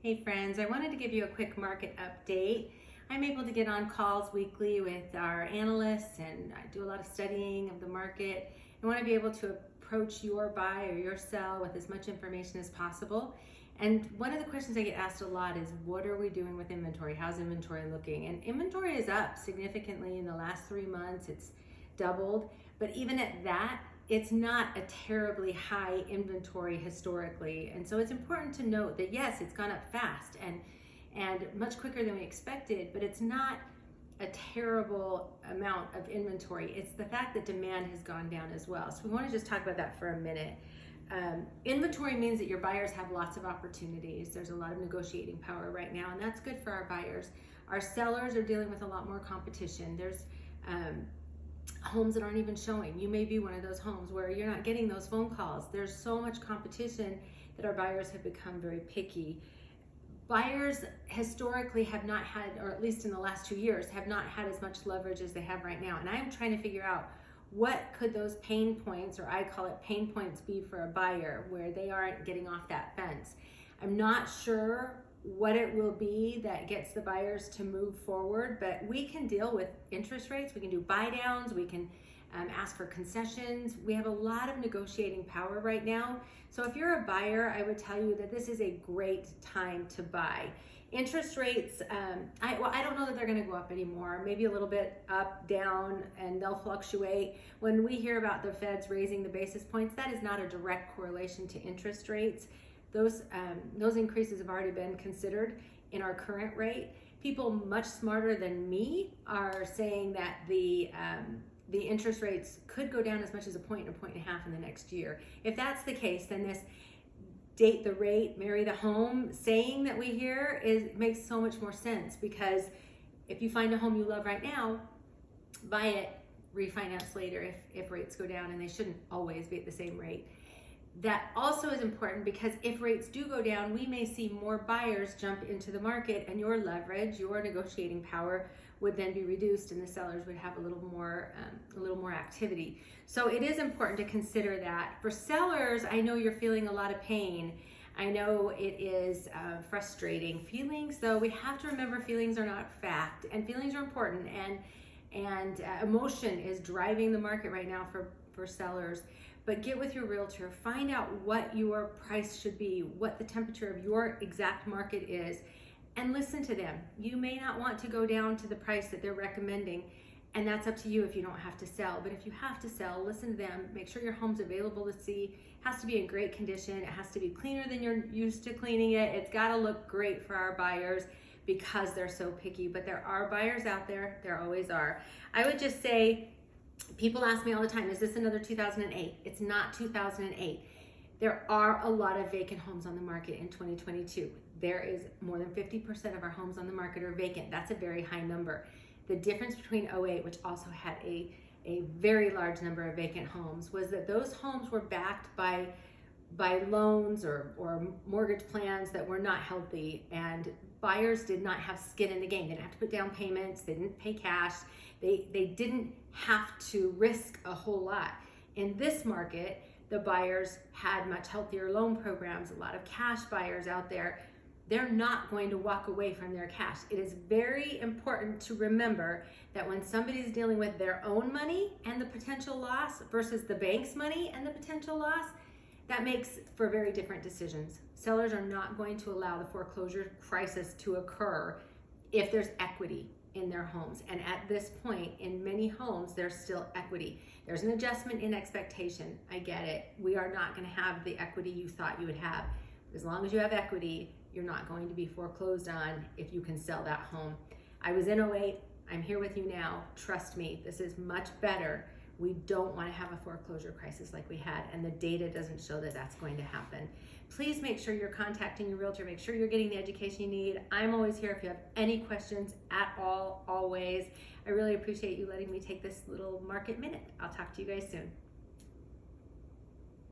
Hey friends, I wanted to give you a quick market update. I'm able to get on calls weekly with our analysts and I do a lot of studying of the market. I want to be able to approach your buy or your sell with as much information as possible. And one of the questions I get asked a lot is, what are we doing with inventory? How's inventory looking? And inventory is up significantly in the last 3 months. It's doubled, but even at that, it's not a terribly high inventory historically. And so it's important to note that yes, it's gone up fast and much quicker than we expected, but it's not a terrible amount of inventory. It's the fact that demand has gone down as well. So we want to just talk about that for a minute. Inventory means that your buyers have lots of opportunities. There's a lot of negotiating power right now, and that's good for our buyers. Our sellers are dealing with a lot more competition. There's homes that aren't even showing. You may be one of those homes where you're not getting those phone calls. There's so much competition that our buyers have become very picky. Buyers historically have not had, or at least in the last 2 years, have not had as much leverage as they have right now. And I'm trying to figure out what could those pain points, or I call it pain points, be for a buyer where they aren't getting off that fence. I'm not sure what it will be that gets the buyers to move forward, but we can deal with interest rates, we can do buy downs, we can ask for concessions. We have a lot of negotiating power right now. So if you're a buyer, I would tell you that this is a great time to buy. Interest rates, I don't know that they're gonna go up anymore, maybe a little bit up, down, and they'll fluctuate. When we hear about the feds raising the basis points, that is not a direct correlation to interest rates. Those increases have already been considered in our current rate. People much smarter than me are saying that the interest rates could go down as much as a point and a point and a half in the next year. If that's the case, then this date the rate, marry the home saying that we hear makes so much more sense, because if you find a home you love right now, buy it, refinance later if rates go down, and they shouldn't always be at the same rate. That also is important because if rates do go down, we may see more buyers jump into the market, and your leverage, your negotiating power would then be reduced, and the sellers would have a little more activity. So it is important to consider that. For sellers, I know you're feeling a lot of pain. I know it is frustrating. Feelings, though, we have to remember feelings are not fact, and feelings are important, and emotion is driving the market right now for sellers. But get with your realtor, find out what your price should be, what the temperature of your exact market is, and listen to them. You may not want to go down to the price that they're recommending, and that's up to you if you don't have to sell. But if you have to sell, listen to them. Make sure your home's available to see. It has to be in great condition. It has to be cleaner than you're used to cleaning it. It's got to look great for our buyers because they're so picky. But there are buyers out there. There always are. I would just say, people ask me all the time, is this another 2008? It's not 2008. There are a lot of vacant homes on the market in 2022. There is more than 50% of our homes on the market are vacant. That's a very high number. The difference between 08, which also had a very large number of vacant homes, was that those homes were backed by loans or mortgage plans that were not healthy, and buyers did not have skin in the game. They didn't have to put down payments, they didn't pay cash, they didn't have to risk a whole lot. In this market, the buyers had much healthier loan programs, a lot of cash buyers out there. They're not going to walk away from their cash. It is very important to remember that when somebody's dealing with their own money and the potential loss versus the bank's money and the potential loss, that makes for very different decisions. Sellers are not going to allow the foreclosure crisis to occur if there's equity in their homes. And at this point, in many homes, there's still equity. There's an adjustment in expectation. I get it. We are not going to have the equity you thought you would have. As long as you have equity, you're not going to be foreclosed on if you can sell that home. I was in 08. I'm here with you now. Trust me, this is much better. We don't want to have a foreclosure crisis like we had, and the data doesn't show that that's going to happen. Please make sure you're contacting your realtor. Make sure you're getting the education you need. I'm always here if you have any questions at all, always. I really appreciate you letting me take this little market minute. I'll talk to you guys soon.